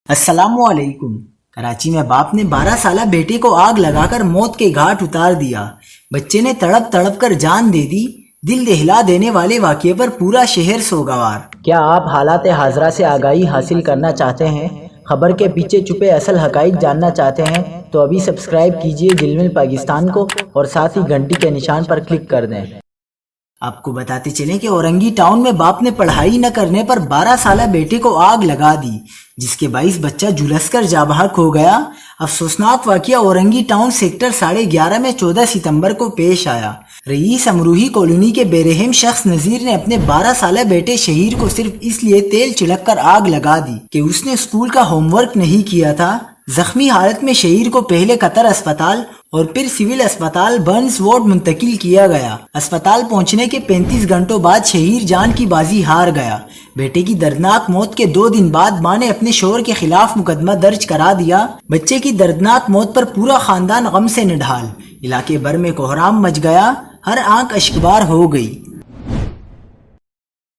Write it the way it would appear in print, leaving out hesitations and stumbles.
السلام علیکم۔ کراچی میں باپ نے 12 سالہ بیٹے کو آگ لگا کر موت کے گھاٹ اتار دیا۔ بچے نے تڑپ تڑپ کر جان دے دی۔ دل دہلا دینے والے واقعے پر پورا شہر سوگوار۔ کیا آپ حالات حاضرہ سے آگاہی حاصل کرنا چاہتے ہیں؟ خبر کے پیچھے چھپے اصل حقائق جاننا چاہتے ہیں تو ابھی سبسکرائب کیجئے دل مل پاکستان کو اور ساتھ ہی گھنٹی کے نشان پر کلک کر دیں۔ آپ کو بتاتے چلیں کہ اورنگی ٹاؤن میں باپ نے پڑھائی نہ کرنے پر 12 سالہ بیٹے کو آگ لگا دی، جس کے باعث بچہ جھلس کر جاں بحق ہو گیا۔ افسوسناک واقعہ اورنگی ٹاؤن سیکٹر 11.5 میں 14 ستمبر کو پیش آیا۔ رئیس امروہی کالونی کے بے رحم شخص نذیر نے اپنے 12 سالہ بیٹے شہیر کو صرف اس لیے تیل چھڑک کر آگ لگا دی کہ اس نے اسکول کا ہوم ورک نہیں کیا تھا۔ زخمی حالت میں شہیر کو پہلے قطر اسپتال اور پھر سول اسپتال برنز وارڈ منتقل کیا گیا۔ اسپتال پہنچنے کے 35 گھنٹوں بعد شہیر جان کی بازی ہار گیا۔ بیٹے کی دردناک موت کے 2 دن بعد ماں نے اپنے شوہر کے خلاف مقدمہ درج کرا دیا۔ بچے کی دردناک موت پر پورا خاندان غم سے نڈھال۔ علاقے بھر میں کوہرام مچ گیا، ہر آنکھ اشکبار ہو گئی۔